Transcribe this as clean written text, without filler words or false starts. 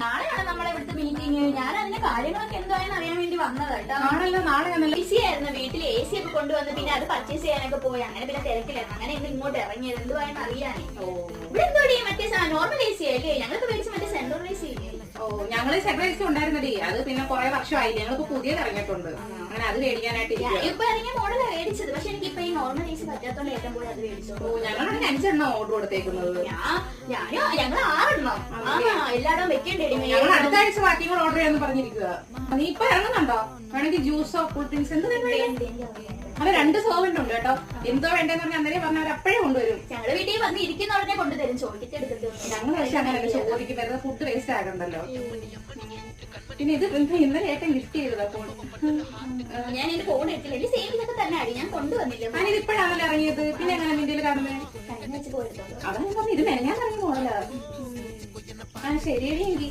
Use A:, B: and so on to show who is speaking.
A: നാളെയാണ് നമ്മളെ ഇവിടുത്തെ മീറ്റിംഗ്. ഞാൻ അതിന്റെ കാര്യങ്ങളൊക്കെ എന്തായെന്ന് അറിയാൻ വേണ്ടി വന്നതാട്ടോ.
B: നാളെ
A: ബിസി ആയിരുന്നു. വീട്ടിൽ AC ഒക്കെ കൊണ്ടുവന്ന് പിന്നെ അത് പർച്ചേസ് ചെയ്യാനൊക്കെ പോയി. അങ്ങനെ പിന്നെ തിരക്കിലായിരുന്നു. അങ്ങനെ ഇന്ന് ഇങ്ങോട്ട് ഇറങ്ങിയത് എന്തുവായെന്ന് അറിയാനേ. ഇവിടെ എന്തോടി മറ്റേ നോർമൽ AC അല്ലേ? ഞങ്ങൾക്ക് മേടിച്ച് മറ്റേ സെൻട്രൽ AC ഇല്ലേ?
B: ഞങ്ങള് സെൻട്രൽ AC ഉണ്ടായിരുന്നടി. അത് പിന്നെ കുറെ വർഷമായില്ലേ, ഞങ്ങൾക്ക് പുതിയത് ഇറങ്ങിയിട്ടുണ്ട്. അങ്ങനെ അത് മേടിക്കാനായിട്ട്
A: ഇപ്പൊ ഇറങ്ങിയ മോഡലാണ് മേടിച്ചത്. പക്ഷെ എനിക്ക് ഇപ്പൊ ഈ നോർമൽ AC പറ്റാത്തോണ്ട് ഏറ്റവും കൂടുതൽ അത് മേടിച്ചോളൂ.
B: ഞങ്ങളാണ് 5 എണ്ണം ഓർഡർ കൊടുത്തേക്കുന്നത്.
A: ഞങ്ങൾ 6 എണ്ണം എല്ലായിടവും വെക്കേണ്ടി.
B: ഞങ്ങൾ അടുത്ത ആഴ്ച ബാക്കി കൂടെ ഓർഡർ ചെയ്യാന്ന് പറഞ്ഞിരിക്കുക. നീ ഇപ്പൊ ഇറങ്ങുന്നുണ്ടോ? വേണമെങ്കിൽ ജ്യൂസോ കൂൾ ഡ്രിങ്ക്സ് എന്ത് അത് 2 സെർവന്റ് ഉണ്ട് കേട്ടോ. എന്തോ വേണ്ടെന്ന് പറഞ്ഞാൽ അന്നേരം പറഞ്ഞവർ അപ്പോഴേ കൊണ്ടുവരും.
A: ഞങ്ങളുടെ വീട്ടിൽ വന്ന് ഇരിക്കുന്ന ഉടനെ കൊണ്ടുതരും. ചോദിക്കട്ടെടുത്തിട്ട്
B: ഞങ്ങൾ പക്ഷെ അങ്ങനെ ചോദിക്കും, വെറുതെ ഫുഡ് വേസ്റ്റ് ആകണ്ടല്ലോ. പിന്നെ ഇത് ഇന്നലെ ഏറ്റവും ഗിഫ്റ്റ് ചെയ്തത്. അപ്പോൾ
A: ഞാൻ എന്റെ ഫോൺ എടുത്തില്ല. സെയിം ഇതൊക്കെ തന്നെ അടി ഞാൻ കൊണ്ടുവന്നില്ല.
B: ഞാനിത് ഇപ്പോഴാണല്ലോ ഇറങ്ങിയത്. പിന്നെ എങ്ങനെ നിന്റെ കാണുന്നത്?
A: കഴിഞ്ഞ വെച്ച് പോയിരുന്നു.
B: അതാണ് പറഞ്ഞു, ഇത് മെനഞ്ഞാൻ ഇറങ്ങിയ മോഡലാ. ശരിയടി.